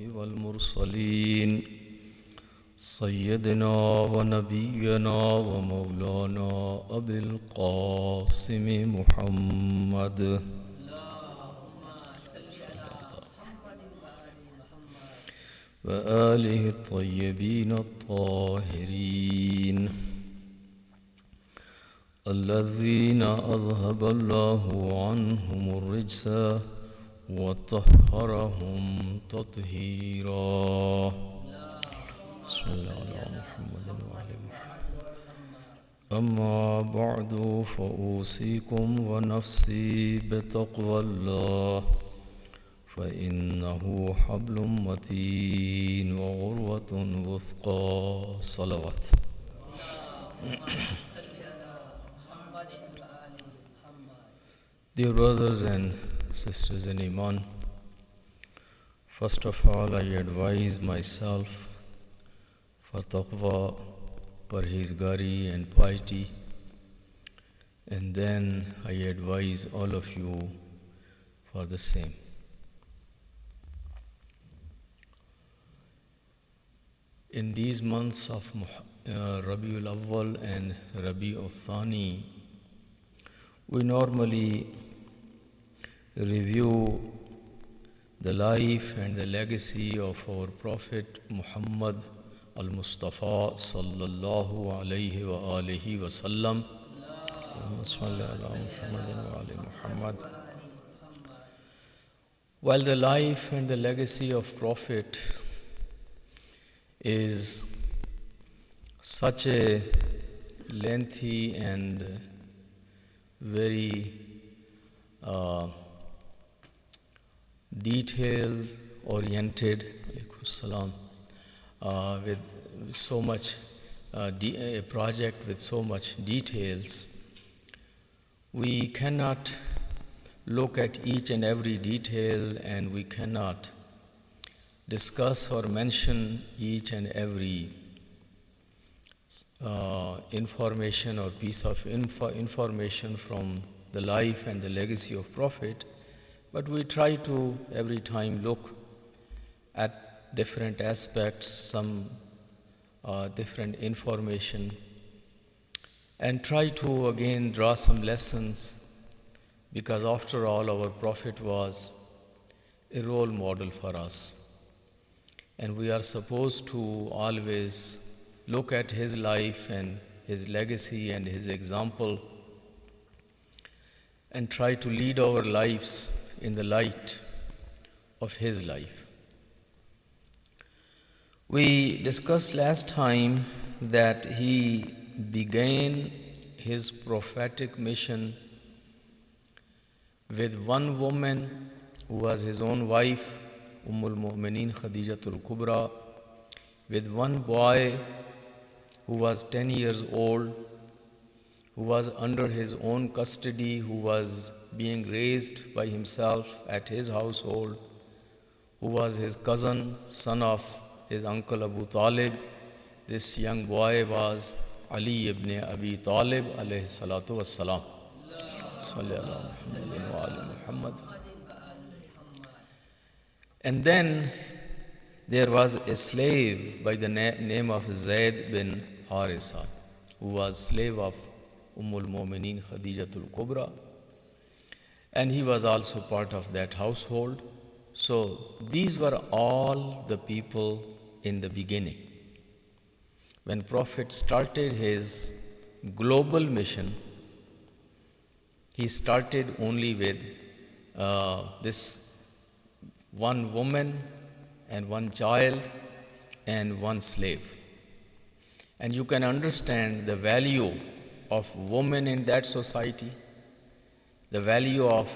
والمرسلين سيدنا ونبينا ومولانا أبي القاسم محمد وآله الطيبين الطاهرين الذين أذهب الله عنهم الرجس وطهرهم تطهيرا. بسم الله على محمد وعلى محمد. أما بعد فأوصيكم ونفسي بتقوى الله فإنه حبل متين وعروة وثقى. صلوات. Dear brothers and sisters in Iman, first of all I advise myself for taqwa, parhezgari and piety, and then I advise all of you for the same. In these months of Rabiul Awwal and Rabiul Thani, we normally review the life and the legacy of our Prophet Muhammad al-Mustafa sallallahu alayhi wa alihi wa sallam. While the life and the legacy of Prophet is such a lengthy and very detail oriented with so much a project with so much details, we cannot look at each and every detail, and we cannot discuss or mention each and every information or piece of information from the life and the legacy of Prophet, but we try to every time look at different aspects, some different information, and try to again draw some lessons, because after all our Prophet was a role model for us, and we are supposed to always look at his life and his legacy and his example and try to lead our lives in the light of his life. We discussed last time that he began his prophetic mission with one woman who was his own wife, Ummul Mu'mineen Khadijatul Kubra, with one boy who was 10 years old, who was under his own custody, who was being raised by himself at his household, who was his cousin, son of his uncle Abu Talib. This young boy was Ali ibn Abi Talib alayhi salatu wassalam. Sallallahu alayhi Muhammad. And then there was a slave by the name of Zayd bin Harisa, who was slave of Ummul Mu'mineen Khadijatul Kubra, and he was also part of that household. So these were all the people in the beginning. When Prophet started his global mission, he started only with this one woman and one child and one slave. And you can understand the value of women in that society, the value of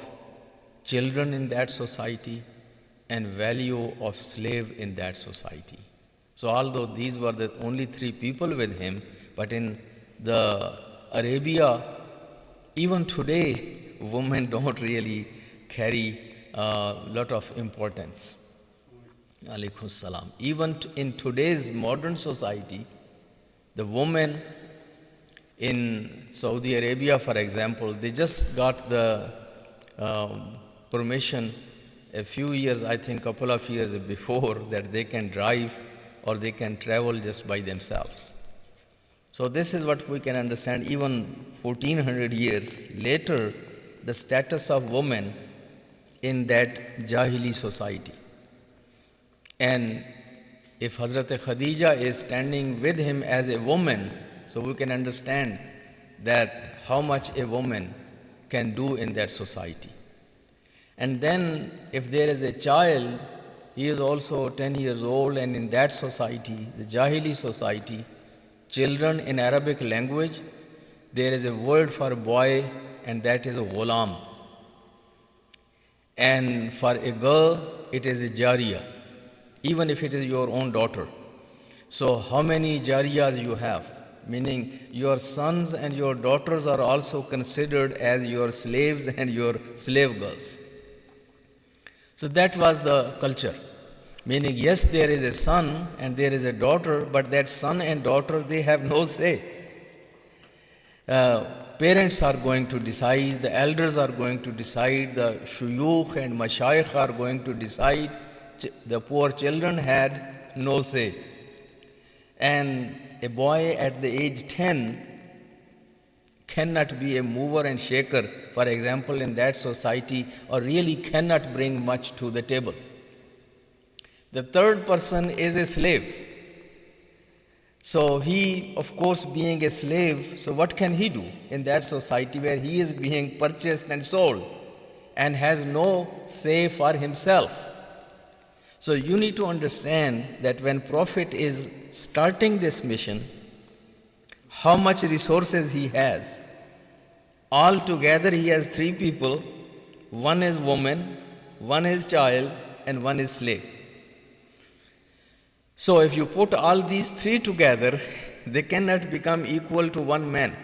children in that society, and value of slave in that society. So although these were the only three people with him, but in the Arabia, even today, women don't really carry a lot of importance. Alaykum salam. Even in today's modern society, the women in Saudi Arabia, for example, they just got the permission a few years, I think couple of years before, that they can drive or they can travel just by themselves. So this is what we can understand. Even 1400 years later, the status of women in that Jahili society. And if Hazrat Khadija is standing with him as a woman, so we can understand that how much a woman can do in that society. And then if there is a child, he is also 10 years old, and in that society, the Jahili society, children in Arabic language, there is a word for a boy, and that is a ghulam. And for a girl, it is a jariya, even if it is your own daughter. So how many jariyas you have? Meaning your sons and your daughters are also considered as your slaves and your slave girls. So that was the culture. Meaning, yes, there is a son and there is a daughter, but that son and daughter, they have no say. Parents are going to decide, the elders are going to decide, the shuyukh and mashayikh are going to decide. The poor children had no say. And a boy at the age 10 cannot be a mover and shaker, for example, in that society, or really cannot bring much to the table. The third person is a slave. So he, of course, being a slave, so what can he do in that society where he is being purchased and sold and has no say for himself? So you need to understand that when Prophet is starting this mission, how much resources he has. Altogether he has 3 people, one is woman, one is child, and one is slave. So if you put all these 3 together, they cannot become equal to one man.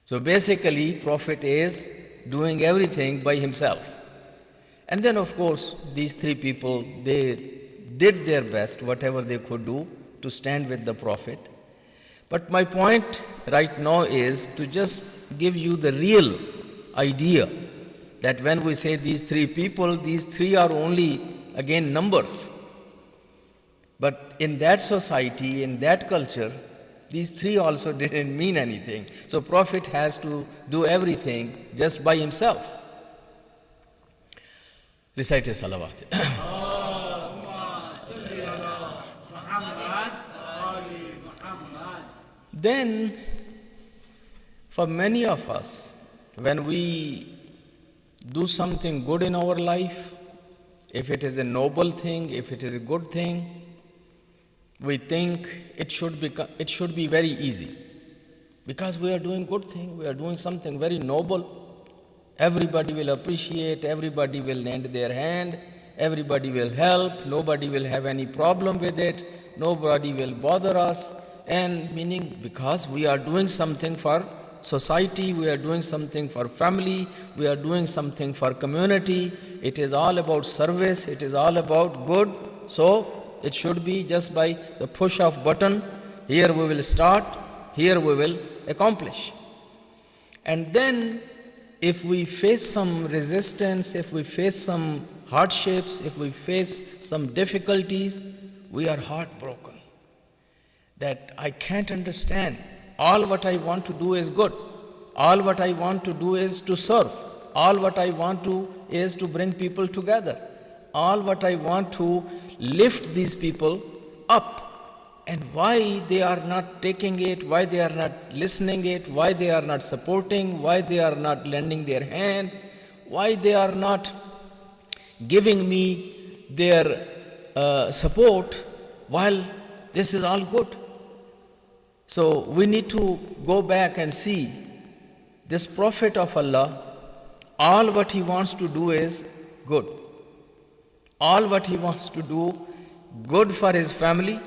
So basically, Prophet is doing everything by himself. And then of course, these 3 people, they did their best, whatever they could do, to stand with the Prophet. But my point right now is to just give you the real idea that when we say these 3 people, these 3 are only, again, numbers. But in that society, in that culture, these 3 also didn't mean anything. So Prophet has to do everything just by himself. Recite a salawat. Then, for many of us, when we do something good in our life, if it is a noble thing, if it is a good thing, we think it should be very easy. Because we are doing good thing, we are doing something very noble. Everybody will appreciate, everybody will lend their hand, everybody will help, nobody will have any problem with it, nobody will bother us. And meaning, because we are doing something for society, we are doing something for family, we are doing something for community, it is all about service, it is all about good. So it should be just by the push of button, here we will start, here we will accomplish. And then if we face some resistance, if we face some hardships, if we face some difficulties, we are heartbroken. That I can't understand. All what I want to do is good. All what I want to do is to serve. All what I want to is to bring people together. All what I want to lift these people up. And why they are not taking it, why they are not listening it, why they are not supporting, why they are not lending their hand, why they are not giving me their support while this is all good. So we need to go back and see this Prophet of Allah, all what he wants to do is good. All what he wants to do, good for his family,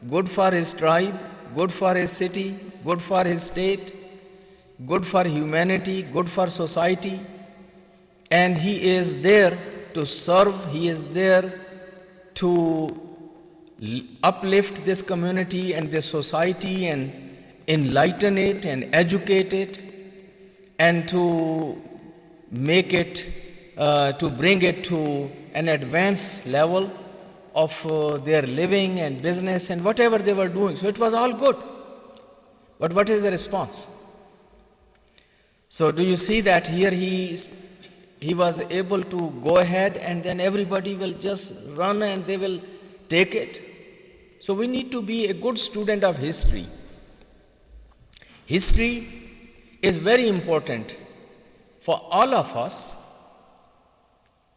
good for his tribe, good for his city, good for his state, good for humanity, good for society. And he is there to serve, he is there to uplift this community and this society and enlighten it and educate it and to make it to bring it to an advanced level of their living and business and whatever they were doing. So it was all good. But what is the response? So do you see that here he was able to go ahead and then everybody will just run and they will take it? So we need to be a good student of history. History is very important for all of us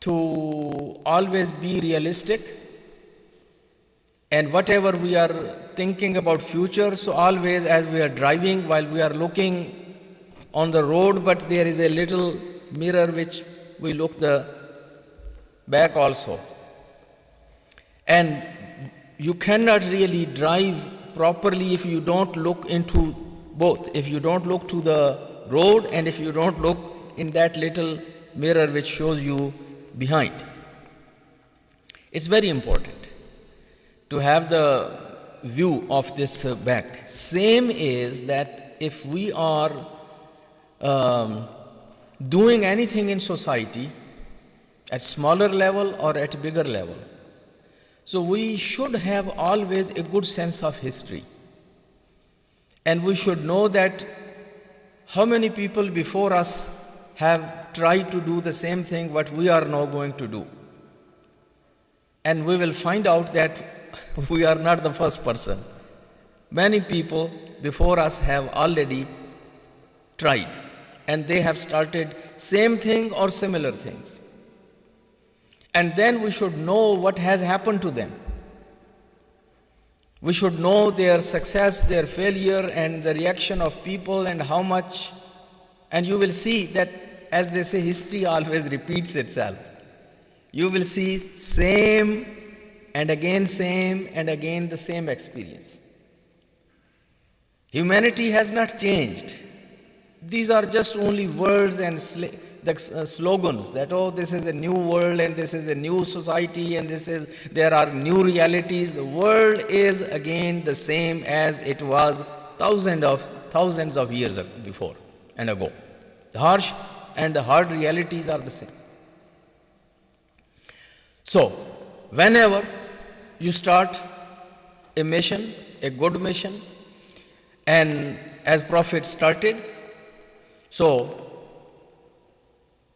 to always be realistic, and whatever we are thinking about future, so always as we are driving, while we are looking on the road, but there is a little mirror which we look the back also. And you cannot really drive properly if you don't look into both, if you don't look to the road and if you don't look in that little mirror which shows you behind. It's very important to have the view of this back. Same is that if we are doing anything in society at smaller level or at bigger level, so we should have always a good sense of history. And we should know that how many people before us have tried to do the same thing what we are now going to do. And we will find out that we are not the first person. Many people before us have already tried, and they have started same thing or similar things. And then we should know what has happened to them. We should know their success, their failure, and the reaction of people and how much. And you will see that, as they say, history always repeats itself. You will see same and again the same experience. Humanity has not changed. These are just only words and slogans that, oh, this is a new world and this is a new society and there are new realities. The world is again the same as it was thousands of years before and ago. The harsh and the hard realities are the same. So, whenever you start a mission, a good mission, and as Prophet started, so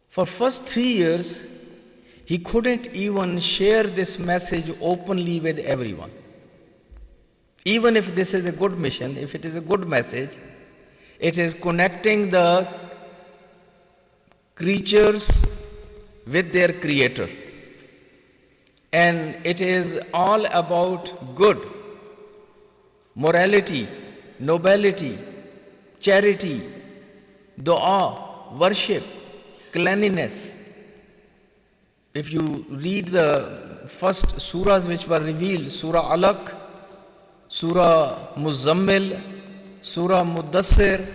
for first 3 years, he couldn't even share this message openly with everyone. Even if this is a good mission, if it is a good message, it is connecting the creatures with their creator. And it is all about good, morality, nobility, charity, dua, worship, cleanliness. If you read the first surahs which were revealed, Surah Alaq, Surah Muzammil, Surah Muddassir,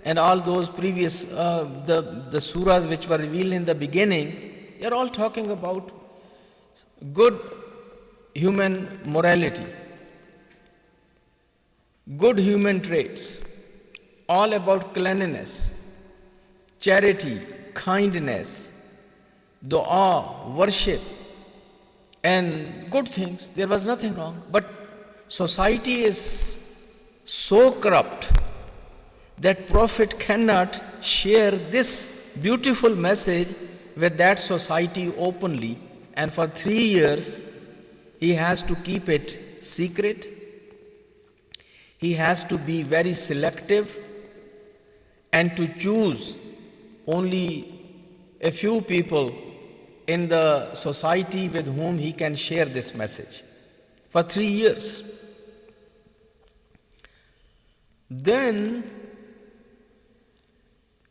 and all those previous, the surahs which were revealed in the beginning, they are all talking about good human morality, good human traits, all about cleanliness, charity, kindness, dua, worship, and good things. There was nothing wrong. But society is so corrupt that Prophet cannot share this beautiful message with that society openly. And for 3 years, he has to keep it secret. He has to be very selective and to choose only a few people in the society with whom he can share this message for 3 years. Then,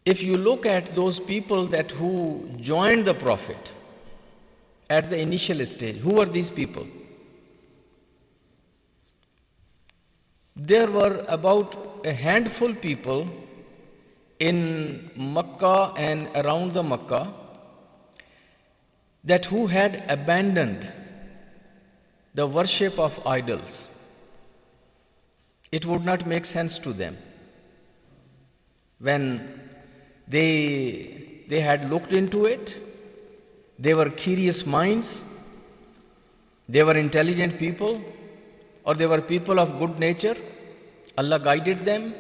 if you look at those people that who joined the Prophet at the initial stage, who were these people? There were about a handful people in Makkah and around the Makkah that who had abandoned the worship of idols. It would not make sense to them. When they had looked into it, They were curious minds, they were intelligent people, or they were people of good nature. Allah guided them.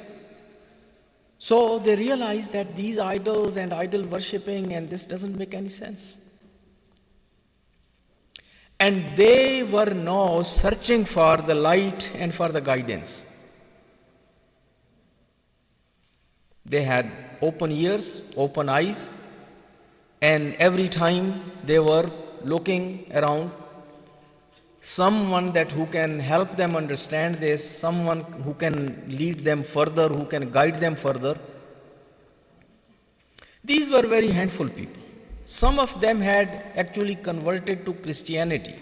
So they realized that these idols and idol worshipping and this doesn't make any sense. And they were now searching for the light and for the guidance. They had open ears, open eyes, and every time they were looking around, someone that who can help them understand this, someone who can lead them further, who can guide them further. These were very handful people. Some of them had actually converted to Christianity,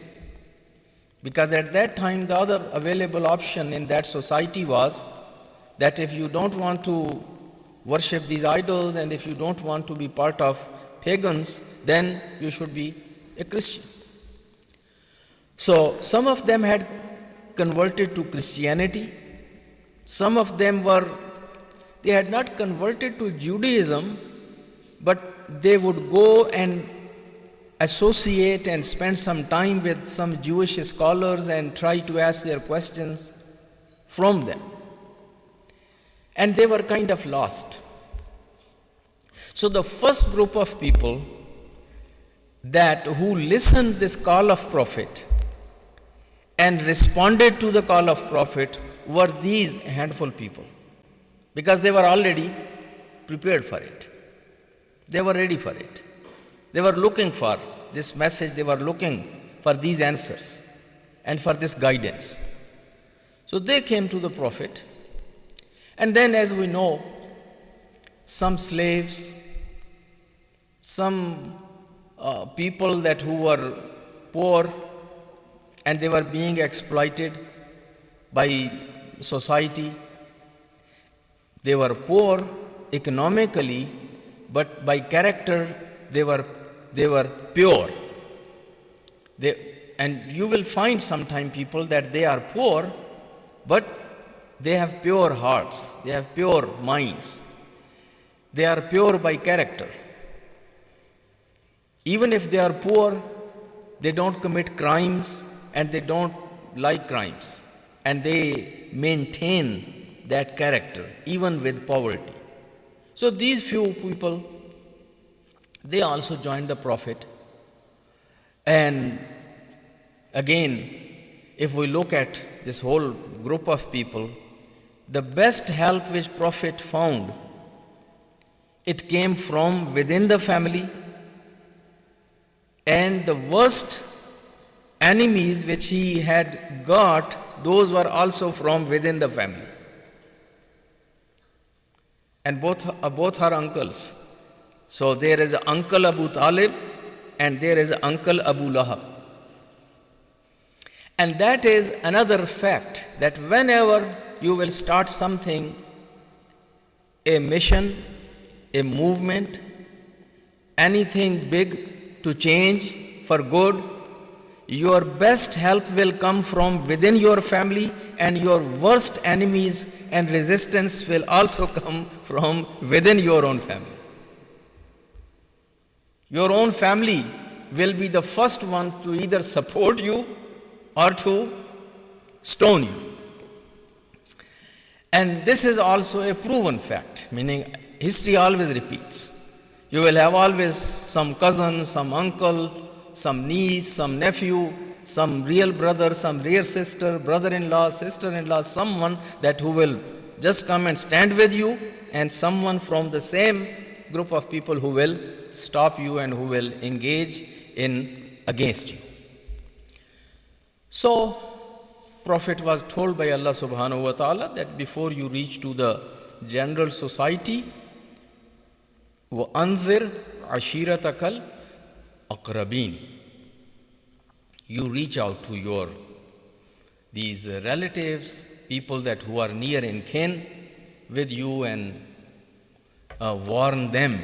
because at that time the other available option in that society was that if you don't want to worship these idols and if you don't want to be part of pagans, then you should be a Christian. So some of them had converted to Christianity. Some of them they had not converted to Judaism, but they would go and associate and spend some time with some Jewish scholars and try to ask their questions from them. And they were kind of lost. So the first group of people who listened this call of prophet and responded to the call of prophet were these handful people, because they were already prepared for it. They were ready for it. They were looking for this message, they were looking for these answers and for this guidance. So they came to the prophet, and then, as we know, some slaves, some people who were poor and they were being exploited by society. They were poor economically, but by character they were pure. And you will find sometime people that they are poor, but they have pure hearts, they have pure minds. They are pure by character. Even if they are poor, they don't commit crimes and they don't like crimes. And they maintain that character even with poverty. So these few people, they also joined the prophet. And again, if we look at this whole group of people, the best help which prophet found, it came from within the family, and the worst enemies which he had got, those were also from within the family. And both are uncles. So there is Uncle Abu Talib and there is Uncle Abu Lahab. And that is another fact, that whenever you will start something, a mission, a movement, anything big to change for good, your best help will come from within your family, and your worst enemies and resistance will also come from within your own family. Your own family will be the first one to either support you or to stone you. And this is also a proven fact, meaning history always repeats. You will have always some cousin, some uncle, some niece, some nephew, some real brother, some real sister, brother-in-law, sister-in-law, someone who will just come and stand with you, and someone from the same group of people who will stop you and who will engage against you. So, Prophet was told by Allah subhanahu wa ta'ala that before you reach to the general society, وَأَنذِرْ عَشِيرَتَكَ الْأَقْرَبِينَ, you reach out to these relatives, people who are near in kin with you, and warn them.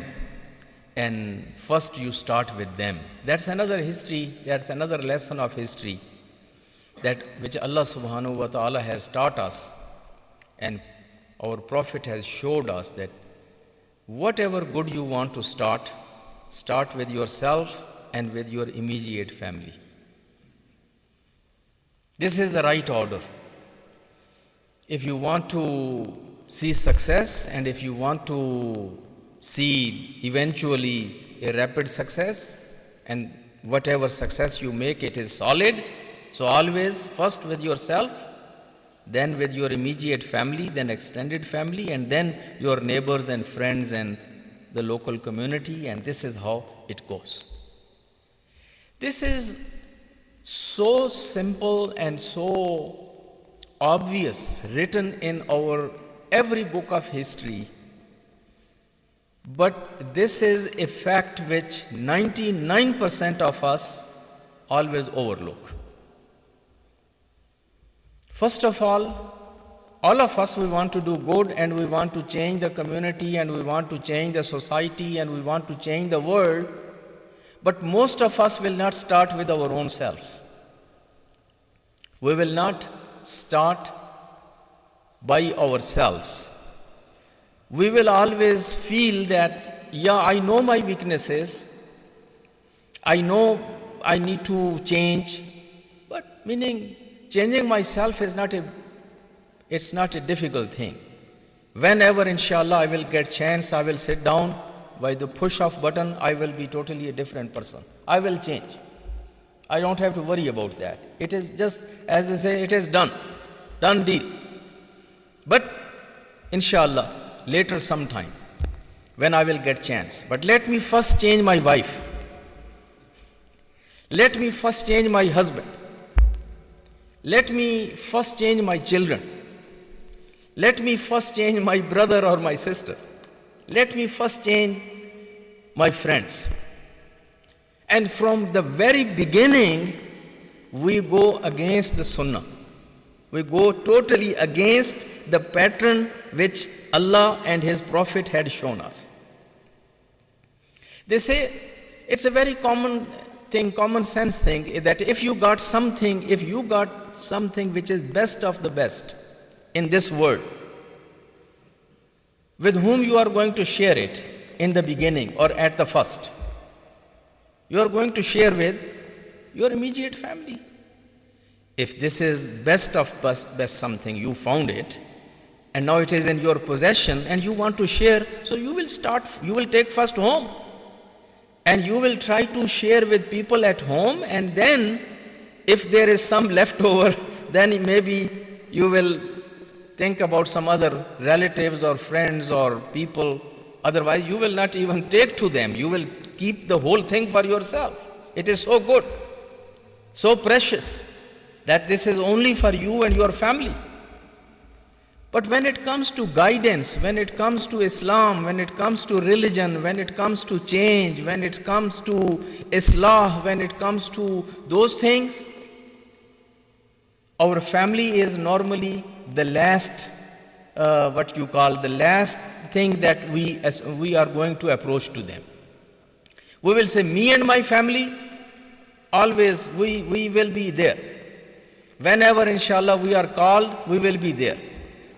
And first you start with them. That's another history, that's another lesson of history, which Allah subhanahu wa ta'ala has taught us, and our Prophet has showed us that whatever good you want to start with yourself, and with your immediate family. This is the right order. If you want to see success and if you want to see eventually a rapid success, and whatever success you make, it is solid. So always first with yourself, then with your immediate family, then extended family, and then your neighbors and friends and the local community, and this is how it goes. This is so simple and so obvious, written in our every book of history, but this is a fact which 99% of us always overlook. First of all of us, we want to do good and we want to change the community and we want to change the society and we want to change the world, but most of us will not start with our own selves. We will not start by ourselves. We will always feel that, yeah, I know my weaknesses, I know I need to change, but meaning changing myself is not a difficult thing. Whenever, inshallah, I will get chance, I will sit down, by the push of button, I will be totally a different person. I will change. I don't have to worry about that. It is just, as they say, it is done deal. But inshallah, later sometime, when I will get chance. But let me first change my wife. Let me first change my husband. Let me first change my children. Let me first change my brother or my sister. Let me first change my friends. And from the very beginning, we go against the sunnah. We go totally against the pattern which Allah and His Prophet had shown us. They say it's a very common sense thing, that if you got something which is best of the best in this world, with whom you are going to share it in the beginning or at the first? You are going to share with your immediate family. If this is best of best something, you found it, and now it is in your possession and you want to share, so you will take first home. And you will try to share with people at home, and then if there is some leftover, then maybe you will think about some other relatives or friends or people. Otherwise, you will not even take to them. You will keep the whole thing for yourself. It is so good, so precious, that this is only for you and your family. But when it comes to guidance, when it comes to Islam, when it comes to religion, when it comes to change, when it comes to Islah, when it comes to those things, our family is normally the last, the last thing that we are going to approach to them. We will say, me and my family, always we will be there. Whenever, inshallah, we are called, we will be there.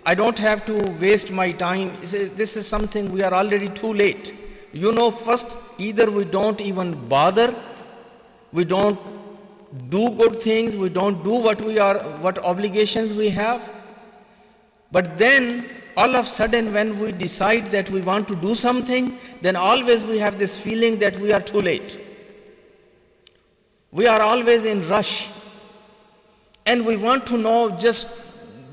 I don't have to waste my time. This is something we are already too late. First, either we don't even bother, we don't do good things, we don't do what obligations we have. But then, all of a sudden, when we decide that we want to do something, then always we have this feeling that we are too late. We are always in rush. And we want to know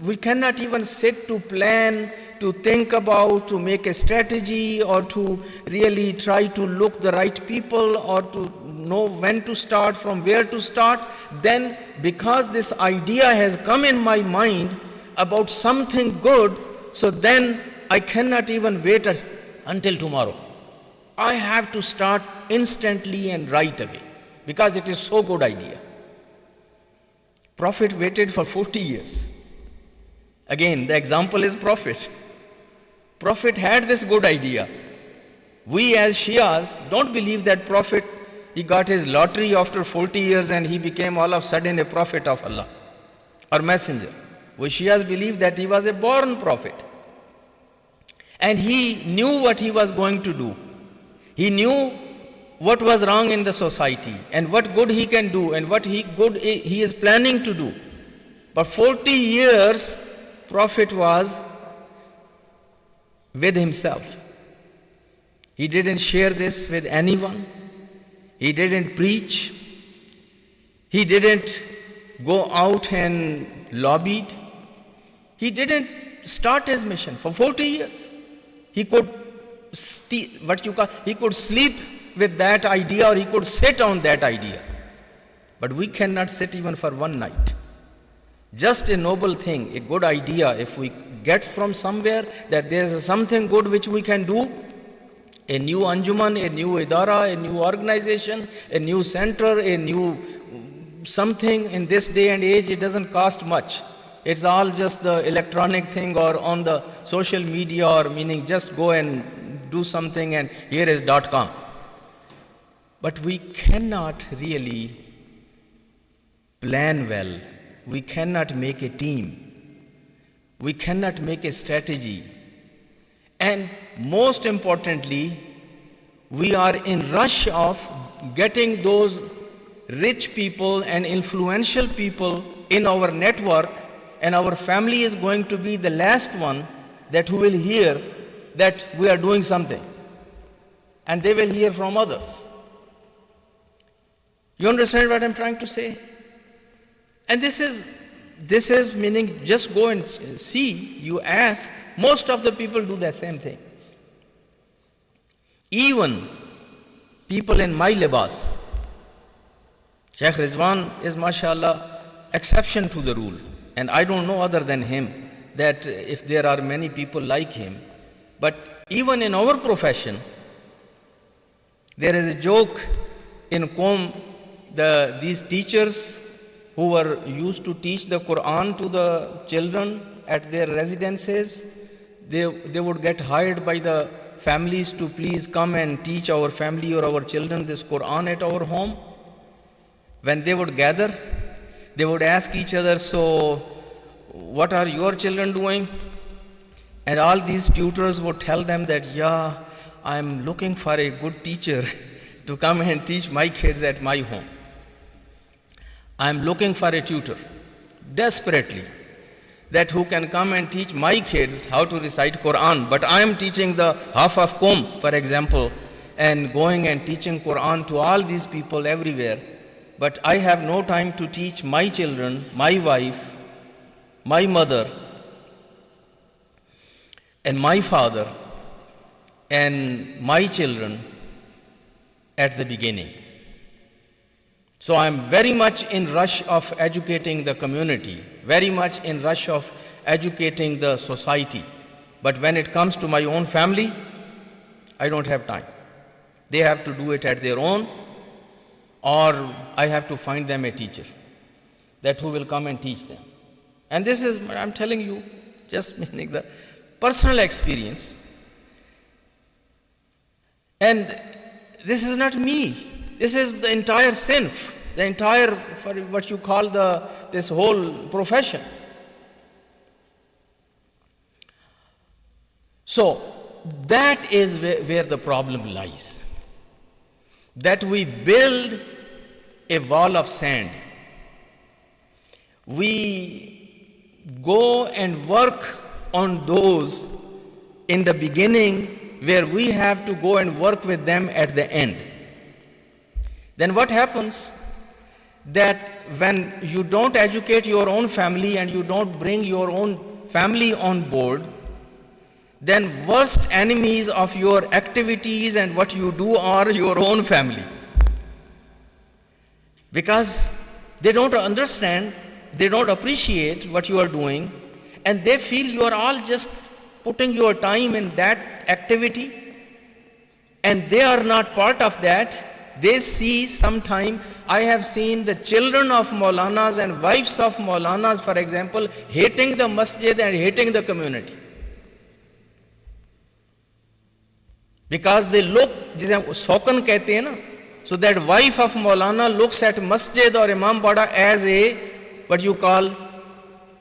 we cannot even sit to plan, to think about, to make a strategy, or to really try to look the right people, or to know when to start, from where to start. Then, because this idea has come in my mind about something good, so then I cannot even wait until tomorrow. I have to start instantly and right away, because it is so good idea. Prophet waited for 40 years. Again, the example is Prophet. Prophet had this good idea. We as Shias don't believe that Prophet, he got his lottery after 40 years and he became all of a sudden a prophet of Allah or messenger. We Shias believe that he was a born prophet. And he knew what he was going to do. He knew what was wrong in the society and what good he can do and what he is planning to do. But 40 years, Prophet was with himself. He didn't share this with anyone. He didn't preach. He didn't go out and lobbied. He didn't start his mission for 40 years. He could he could sleep with that idea, or he could sit on that idea. But we cannot sit even for one night. Just a noble thing, a good idea, if we get from somewhere that there is something good which we can do, a new anjuman, a new idara, a new organization, a new center, a new something in this day and age, it doesn't cost much. It's all just the electronic thing or on the social media, or meaning just go and do something and here is .com. But we cannot really plan well. We cannot make a team. We cannot make a strategy. And most importantly, we are in rush of getting those rich people and influential people in our network, and our family is going to be the last one that who will hear that we are doing something, and they will hear from others. You understand what I'm trying to say? And this is meaning, just go and see, you ask, most of the people do the same thing. Even people in my libas, Sheikh Rizwan is mashallah exception to the rule, and I don't know other than him that if there are many people like him. But even in our profession, there is a joke in Qom, these teachers who were used to teach the Quran to the children at their residences, they would get hired by the families to please come and teach our family or our children this Quran at our home. When they would gather, they would ask each other, so what are your children doing? And all these tutors would tell them that, yeah, I'm looking for a good teacher to come and teach my kids at my home. I'm looking for a tutor, desperately, that who can come and teach my kids how to recite Quran. But I am teaching the half of Qom, for example, and going and teaching Quran to all these people everywhere. But I have no time to teach my children, my wife, my mother, and my father, and my children at the beginning. So I am very much in rush of educating the community, very much in rush of educating the society. But when it comes to my own family, I don't have time. They have to do it at their own, or I have to find them a teacher that who will come and teach them. And this is, I'm telling you, just meaning the personal experience. And this is not me. This is the entire sinf, the entire, for what you call this whole profession. So that is where the problem lies. That we build a wall of sand. We go and work on those in the beginning where we have to go and work with them at the end. Then what happens? That when you don't educate your own family and you don't bring your own family on board, then worst enemies of your activities and what you do are your own family. Because they don't understand, they don't appreciate what you are doing, and they feel you are all just putting your time in that activity, and they are not part of that. They see sometime, I have seen the children of Maulanas and wives of Maulanas, for example, hating the masjid and hating the community. Because they look, जिसे हम शौकन कहते हैं ना, so that wife of Maulana looks at masjid or Imam Bada as a, what you call,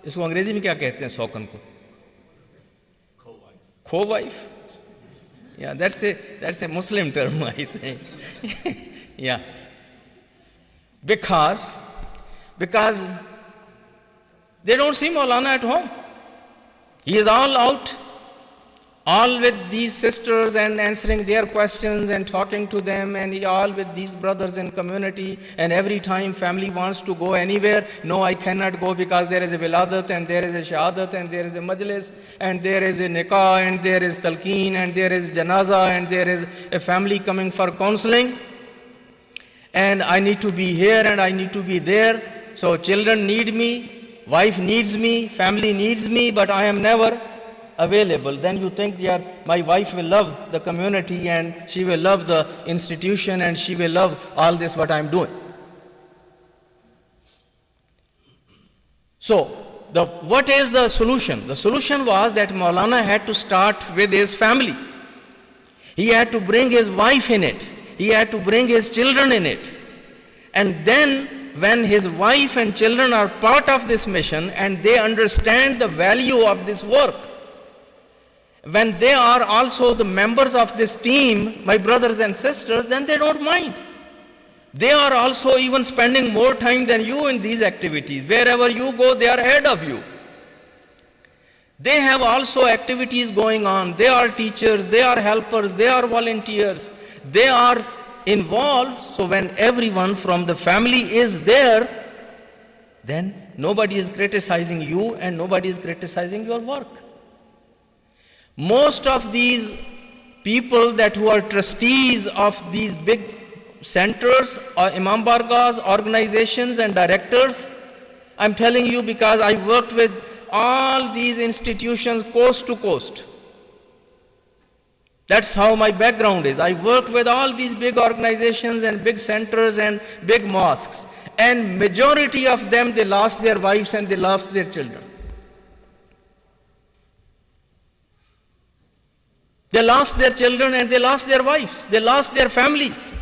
इसको अंग्रेजी में क्या कहते हैं शौकन को? Co-wife. Yeah, that's a Muslim term, I think. Yeah. Because they don't see Maulana at home. He is all out, all with these sisters and answering their questions and talking to them, and he all with these brothers in community. And every time family wants to go anywhere, no, I cannot go because there is a wiladat and there is a shahadat and there is a majlis and there is a nikah and there is talqeen and there is janaza and there is a family coming for counseling. And I need to be here and I need to be there. So children need me, wife needs me, family needs me, but I am never available. Then you think, yeah, my wife will love the community and she will love the institution and she will love all this what I'm doing. So, what is the solution? The solution was that Maulana had to start with his family. He had to bring his wife in it. He had to bring his children in it. And then when his wife and children are part of this mission and they understand the value of this work, when they are also the members of this team, my brothers and sisters, then they don't mind. They are also even spending more time than you in these activities. Wherever you go, they are ahead of you. They have also activities going on. They are teachers, they are helpers, they are volunteers. They are involved. So when everyone from the family is there, then nobody is criticizing you and nobody is criticizing your work. Most of these people that who are trustees of these big centers or Imam Bargahs, organizations and directors, I'm telling you because I worked with all these institutions coast to coast. That's how my background is. I worked with all these big organizations and big centers and big mosques. And majority of them, they lost their wives and they lost their children. They lost their children and they lost their wives. They lost their families.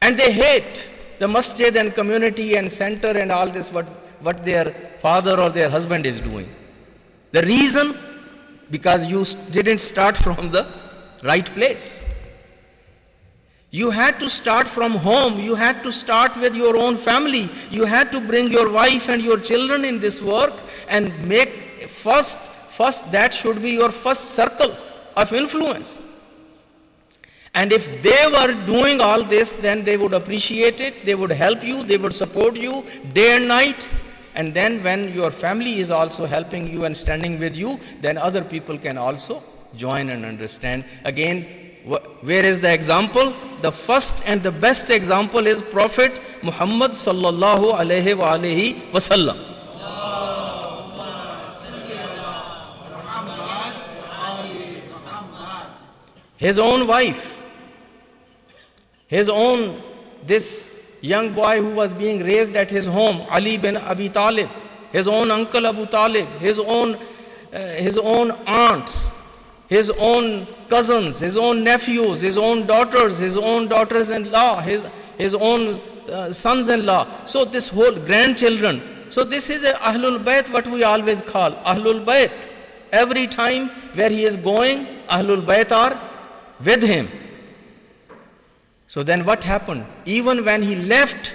And they hate the masjid and community and center and all this what their father or their husband is doing. The reason? Because you didn't start from the right place. You had to start from home. You had to start with your own family. You had to bring your wife and your children in this work and make first that should be your first circle of influence. And if they were doing all this, then they would appreciate it, they would help you, they would support you day and night. And then when your family is also helping you and standing with you, then other people can also join and understand. Again, where is the example? The first and the best example is Prophet Muhammad sallallahu alaihi wasallam. His own wife, this young boy who was being raised at his home, Ali bin Abi Talib, his own uncle Abu Talib, his own aunts, his own cousins, his own nephews, his own daughters-in-law, his own sons-in-law. So this whole grandchildren. So this is a Ahlul Bayt, what we always call Ahlul Bayt. Every time where he is going, Ahlul Bayt are with him. So then what happened? Even when he left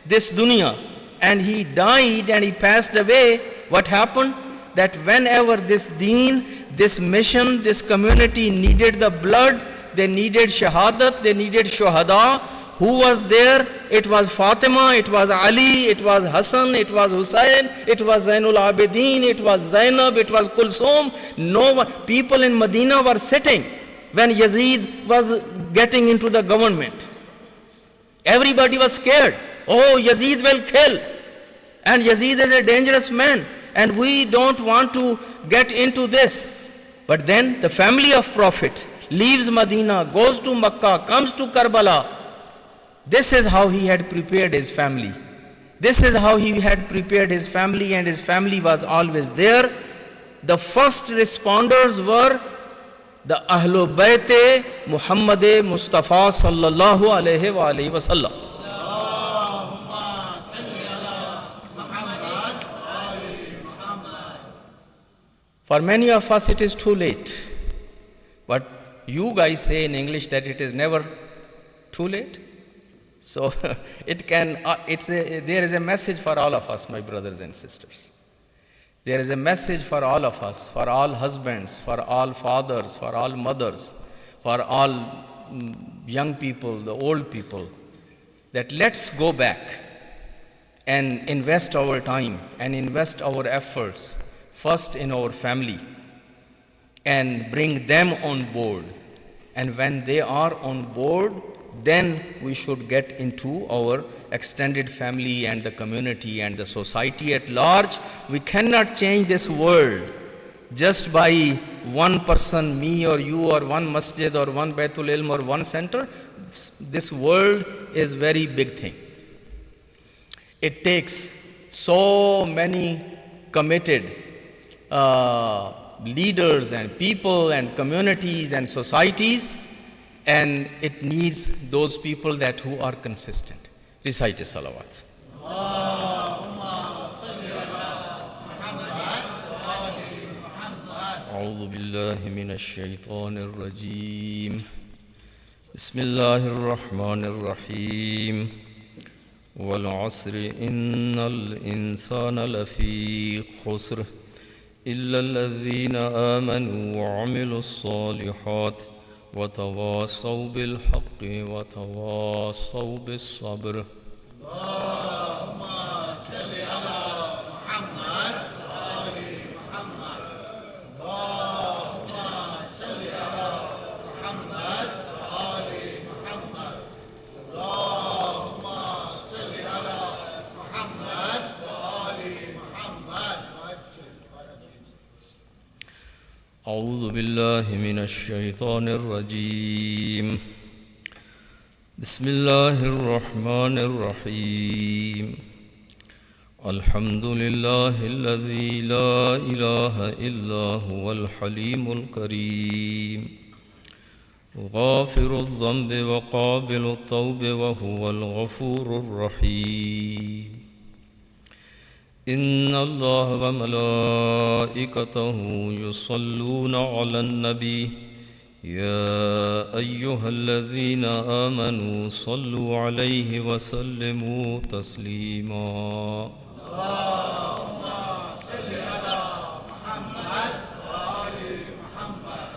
this dunya and he died and he passed away, what happened? That whenever this deen, this mission, this community needed the blood, they needed shahadat, they needed shuhada, who was there? It was Fatima, it was Ali, it was Hassan, it was Hussain, it was Zainul Abidin, it was Zainab, it was Kulsum. No one, people in Medina were sitting when Yazid was getting into the government. Everybody was scared. Oh, Yazid will kill. And Yazid is a dangerous man. And we don't want to get into this. But then the family of Prophet leaves Medina, goes to Makkah, comes to Karbala. This is how he had prepared his family. This is how he had prepared his family, and his family was always there. The first responders were the Ahlul Bayt Muhammad Mustafa sallallahu alayhi wa alayhi wa sallam. For many of us it is too late. But you guys say in English that it is never too late. So there is a message for all of us, my brothers and sisters. There is a message for all of us, for all husbands, for all fathers, for all mothers, for all young people, the old people, that let's go back and invest our time and invest our efforts first in our family and bring them on board. And when they are on board, then we should get into our extended family and the community and the society at large. We cannot change this world just by one person, me or you, or one masjid or one Baitul Ilm or one center. This world is very big thing. It takes so many committed leaders and people and communities and societies, and it needs those people that who are consistent. Recite a salawat. أعوذ بالله من الشيطان الرجيم بسم الله الرحمن الرحيم والعصر إن الإنسان لفي خسر إلا الذين آمنوا وعملوا الصالحات وتواصوا بالحق وتواصوا بالصبر. اللهم صل على محمد وآل محمد. اللهم صل على محمد وآل محمد. اللهم صل على محمد وآل محمد. أعوذ بالله من الشيطان الرجيم بسم الله الرحمن الرحيم الحمد لله الذي لا إله إلا هو الحليم الكريم غافر الذنب وقابل التوب وهو الغفور الرحيم إن الله وملائكته يصلون على النبي يا أيها الذين آمنوا صلوا عليه وسلموا تسليما. اللهم صل على محمد وآل محمد.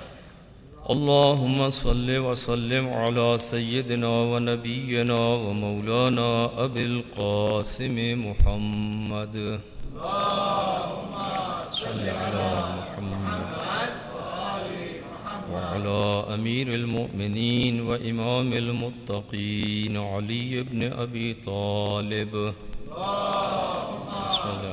اللهم صل وسلم على سيدنا ونبينا ومولانا أبي القاسم محمد. اللهم صل على محمد وعلى أمير المؤمنين وإمام المتقين علي بن أبي طالب. اللهم صل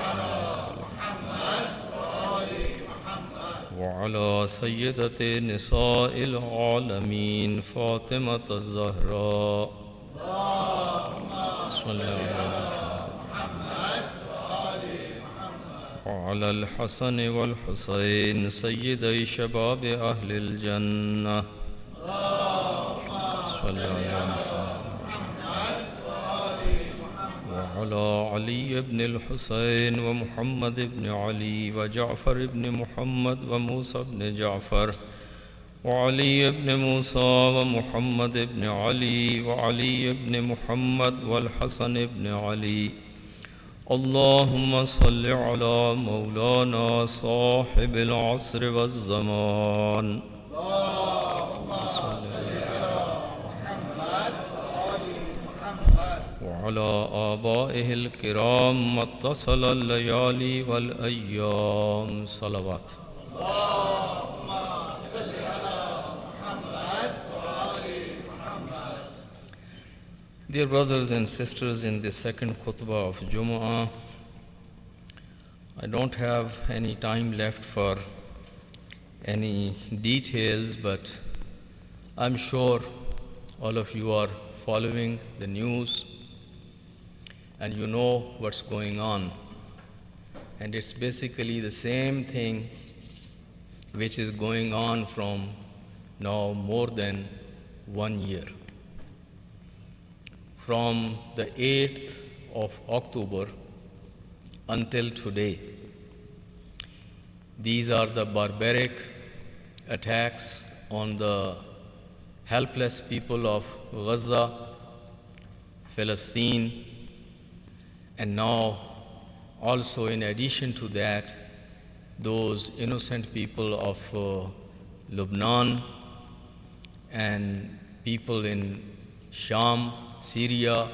على محمد وآل محمد. وعلى سيدة نساء العالمين فاطمة الزهراء. اللهم صل على محمد وآل محمد. وعلى الحسن والحسين سيدي شباب أهل الجنة. اللهم صل على محمد وآل محمد. وعلى علي بن الحسين ومحمد بن علي وجعفر بن محمد وموسى بن جعفر وعلي بن موسى ومحمد بن علي وعلي بن محمد والحسن بن علي. اللهم صل على مولانا صاحب العصر والزمان. اللهم صل على محمد وآل محمد. وعلى آبائه الكرام ما اتصل الليالي والأيام. صلوات. اللهم صل على محمد وآل محمد. Dear brothers and sisters, in the second khutbah of Jumma, I don't have any time left for any details, but I'm sure all of you are following the news and you know what's going on. And it's basically the same thing which is going on from now more than 1 year. From the 8th of October until today, these are the barbaric attacks on the helpless people of Gaza, Palestine, and now also in addition to that, those innocent people of Lebanon and people in Sham, Syria,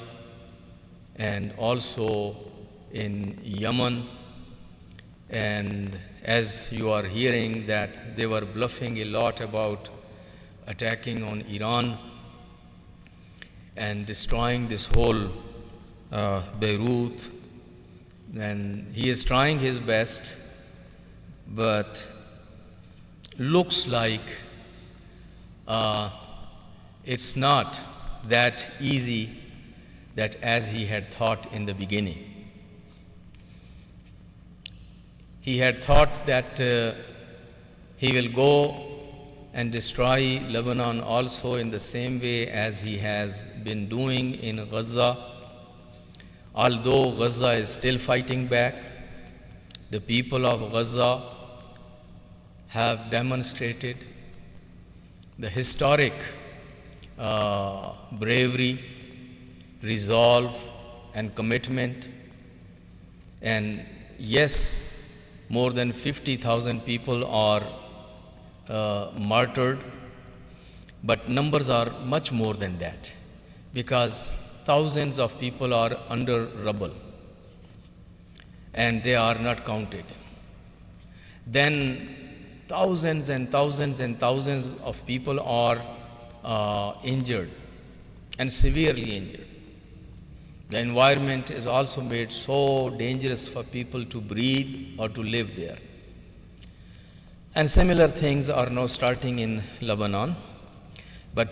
and also in Yemen. And as you are hearing that they were bluffing a lot about attacking on Iran and destroying this whole Beirut, then he is trying his best, but looks like it's not that easy that as he had thought in the beginning. He had thought that he will go and destroy Lebanon also in the same way as he has been doing in Gaza. Although Gaza is still fighting back, the people of Gaza have demonstrated the historic bravery, resolve, and commitment. And yes, more than 50,000 people are martyred, but numbers are much more than that, because thousands of people are under rubble and they are not counted. Then thousands and thousands and thousands of people are injured and severely injured. The environment is also made so dangerous for people to breathe or to live there. And similar things are now starting in Lebanon. But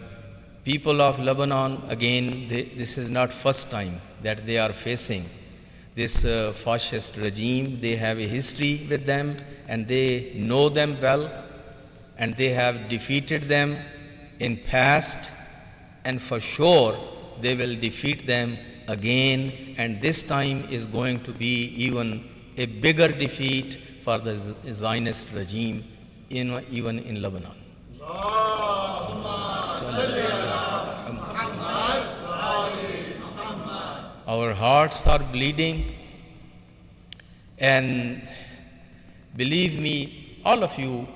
people of Lebanon, again, this is not first time that they are facing this fascist regime. They have a history with them and they know them well, and they have defeated them in past, and for sure they will defeat them again, and this time is going to be even a bigger defeat for the Zionist regime even in Lebanon. Our hearts are bleeding, and believe me, all of you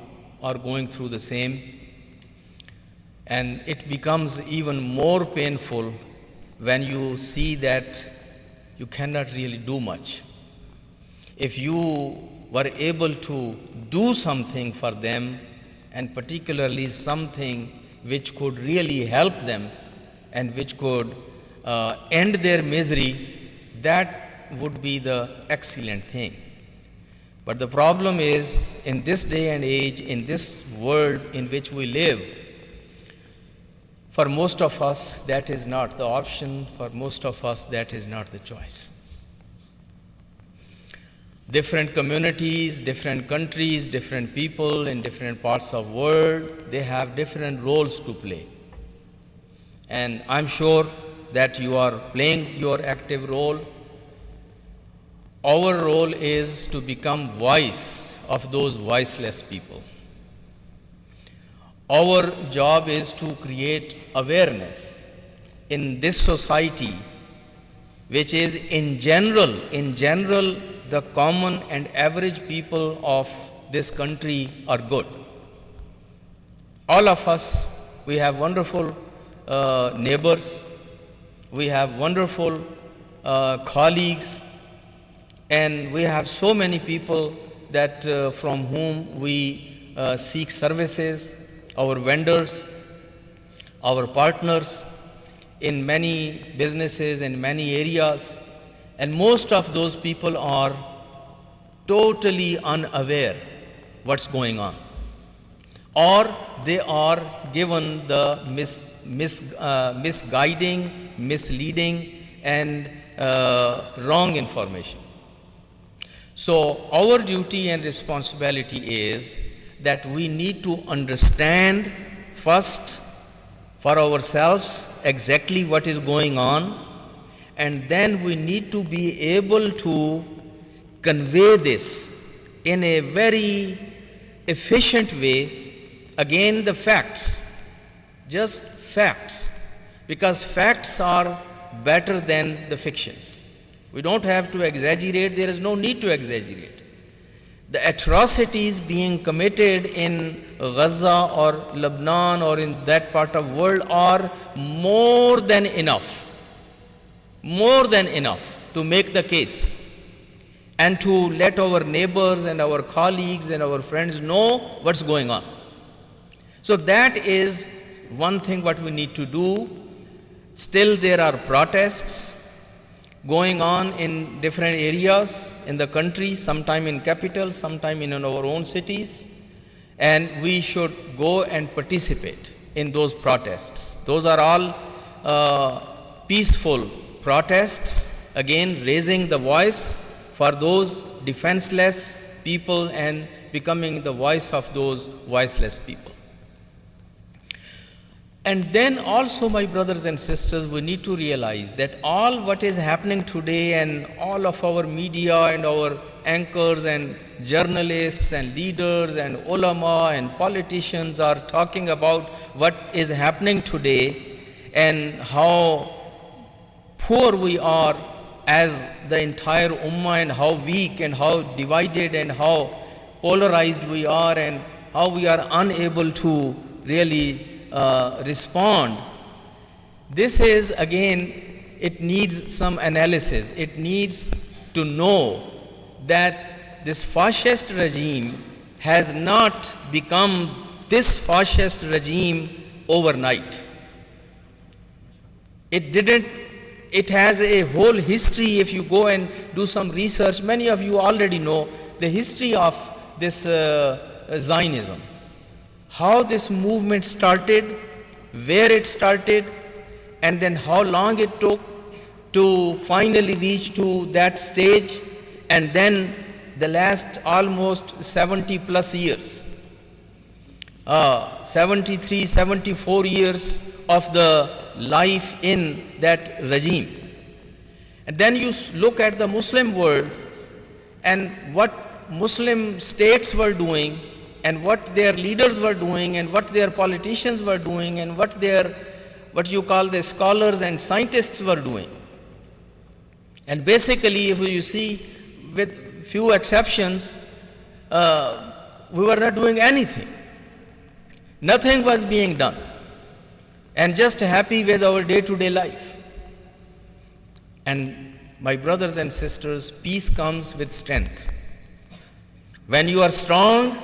are going through the same, and it becomes even more painful when you see that you cannot really do much. If you were able to do something for them, and particularly something which could really help them and which could end their misery, that would be the excellent thing. But the problem is, in this day and age, in this world in which we live, for most of us, that is not the option. For most of us, that is not the choice. Different communities, different countries, different people in different parts of the world, they have different roles to play. And I'm sure that you are playing your active role. Our role is to become voice of those voiceless people. Our job is to create awareness in this society, which is in general, the common and average people of this country are good. All of us, we have wonderful neighbors, we have wonderful colleagues, and we have so many people that from whom we seek services, our vendors, our partners in many businesses, in many areas, and most of those people are totally unaware what's going on, or they are given the misguiding, misleading, and wrong information. So our duty and responsibility is that we need to understand first for ourselves exactly what is going on, and then we need to be able to convey this in a very efficient way again the facts, just facts, because facts are better than the fictions. We don't have to exaggerate, there is no need to exaggerate. The atrocities being committed in Gaza or Lebanon or in that part of the world are more than enough to make the case and to let our neighbors and our colleagues and our friends know what's going on. So that is one thing what we need to do. Still there are protests going on in different areas in the country, sometime in capital, sometime in our own cities, and we should go and participate in those protests. Those are all peaceful protests, again raising the voice for those defenseless people and becoming the voice of those voiceless people. And then also, my brothers and sisters, we need to realize that all what is happening today and all of our media and our anchors and journalists and leaders and ulama and politicians are talking about what is happening today and how poor we are as the entire ummah and how weak and how divided and how polarized we are and how we are unable to really respond. This is, again, it needs some analysis. It needs to know that this fascist regime has not become this fascist regime overnight. It didn't. It has a whole history. If you go and do some research, many of you already know the history of this Zionism. How this movement started, where it started, and then how long it took to finally reach to that stage, and then the last almost 70 plus years, 73, 74 years of the life in that regime. And then you look at the Muslim world and what Muslim states were doing and what their leaders were doing and what their politicians were doing and what you call the scholars and scientists were doing. And basically, if you see, with few exceptions, we were not doing anything. Nothing was being done. And just happy with our day-to-day life. And my brothers and sisters, peace comes with strength. When you are strong,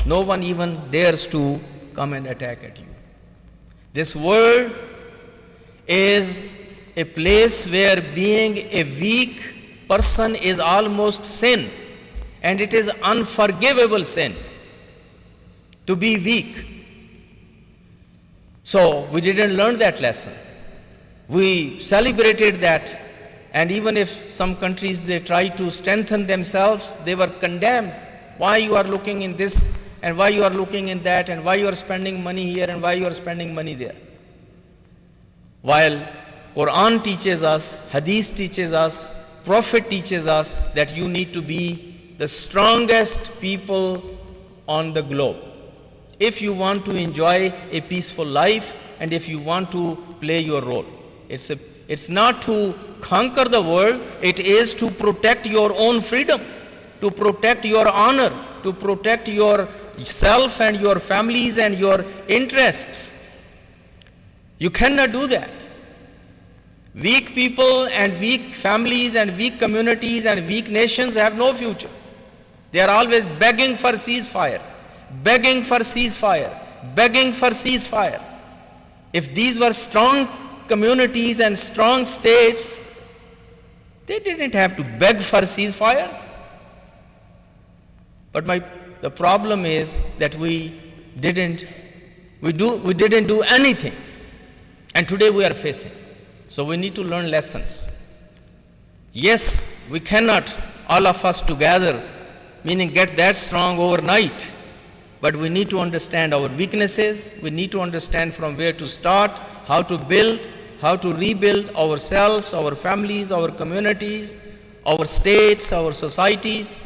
no one even dares to come and attack at you. This world is a place where being a weak person is almost sin, and it is unforgivable sin to be weak. So we didn't learn that lesson. We celebrated that, and even if some countries they try to strengthen themselves, they were condemned. Why you are looking in this and why you are looking in that and why you are spending money here and why you are spending money there. While Quran teaches us, Hadith teaches us, Prophet teaches us that you need to be the strongest people on the globe if you want to enjoy a peaceful life and if you want to play your role. It's not to conquer the world, it is to protect your own freedom, to protect your honor, to protect yourself and your families and your interests. You cannot do that. Weak people and weak families and weak communities and weak nations have no future. They are always begging for ceasefire, begging for ceasefire, begging for ceasefire. If these were strong communities and strong states, they didn't have to beg for ceasefires. But the problem is that we didn't do anything, and today we are facing. So we need to learn lessons. Yes, we cannot all of us together, meaning get that strong overnight, but we need to understand our weaknesses. We need to understand from where to start, how to build, how to rebuild ourselves, our families, our communities, our states, our societies,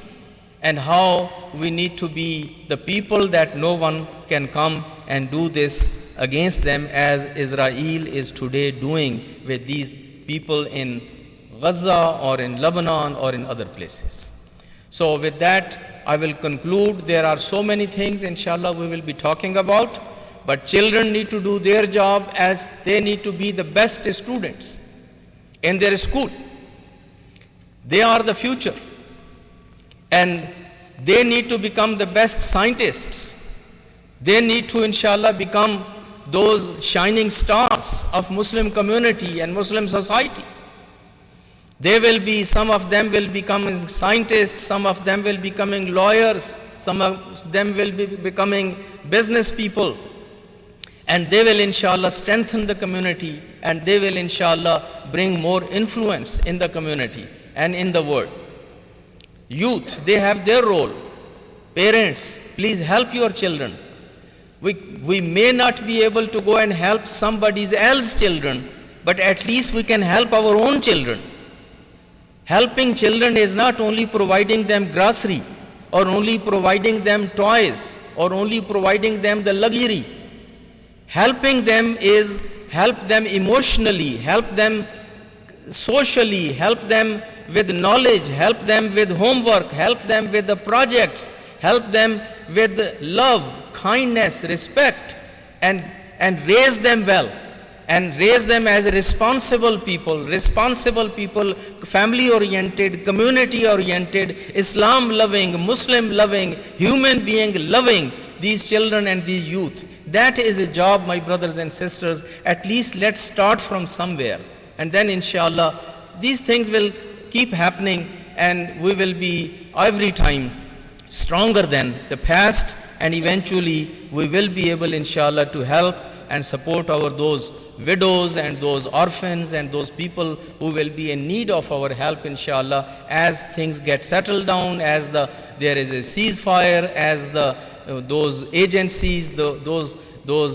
and how we need to be the people that no one can come and do this against them, as Israel is today doing with these people in Gaza or in Lebanon or in other places. So with that, I will conclude. There are so many things, inshallah, we will be talking about, but children need to do their job, as they need to be the best students in their school. They are the future, and they need to become the best scientists. They need to, inshallah, become those shining stars of Muslim community and Muslim society. They will be, some of them will become scientists, some of them will becoming lawyers, some of them will be becoming business people, and they will, inshallah, strengthen the community, and they will, inshallah, bring more influence in the community and in the world. Youth, they have their role. Parents, please help your children. We may not be able to go and help somebody else's children, but at least we can help our own children. Helping children is not only providing them grocery, or only providing them toys, or only providing them the luxury. Helping them is help them emotionally, help them socially, help them with knowledge, help them with homework, help them with the projects, help them with love, kindness, respect, and raise them well, and raise them as responsible people, family oriented, community oriented, Islam loving, Muslim loving, human being loving, these children and these youth. That is a job, my brothers and sisters. At least let's start from somewhere, and then inshallah these things will keep happening, and we will be every time stronger than the past, and eventually we will be able, inshallah, to help and support those widows and those orphans and those people who will be in need of our help, inshallah, as things get settled down, as there is a ceasefire, as those agencies, those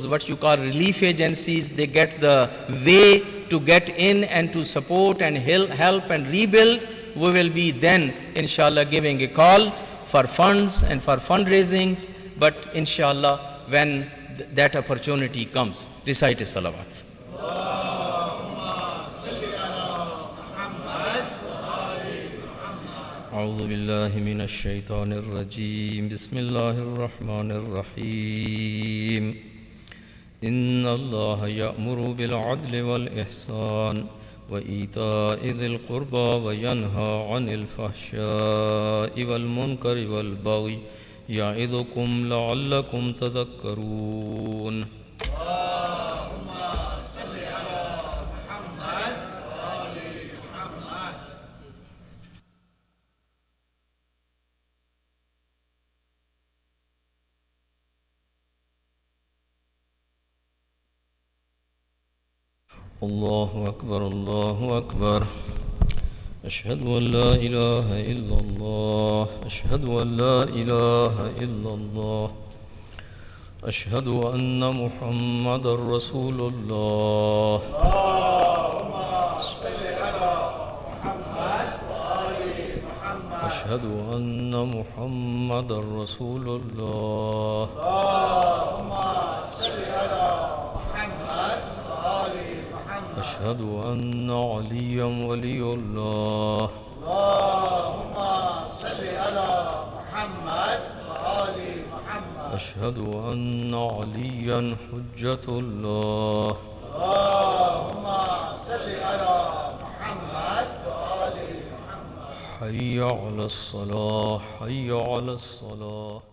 what you call relief agencies, they get the way to get in and to support and help and rebuild. We will be then, inshallah, giving a call for funds and for fundraisings, but inshallah, when that opportunity comes, recite a salawat. أعوذ بالله من الشيطان الرجيم بسم الله الرحمن الرحيم إن الله يأمر بالعدل والإحسان وإيتاء ذي القربى وينهى عن الفحشاء والمنكر والبغي يعظكم لعلكم تذكرون. الله أكبر الله أكبر أشهد أن لا إله إلا الله أشهد أن لا إله إلا الله أشهد أن محمدا رسول الله. اللهم صل على محمد وآل محمد. أشهد أن محمدا رسول الله. اللهم صل على محمد وآل محمد. أشهد أن عليا ولي الله. اللهم صل على محمد وآل محمد. أشهد أن عليا حجة الله. اللهم صل على محمد وآل محمد. حي على الصلاة حي على الصلاة.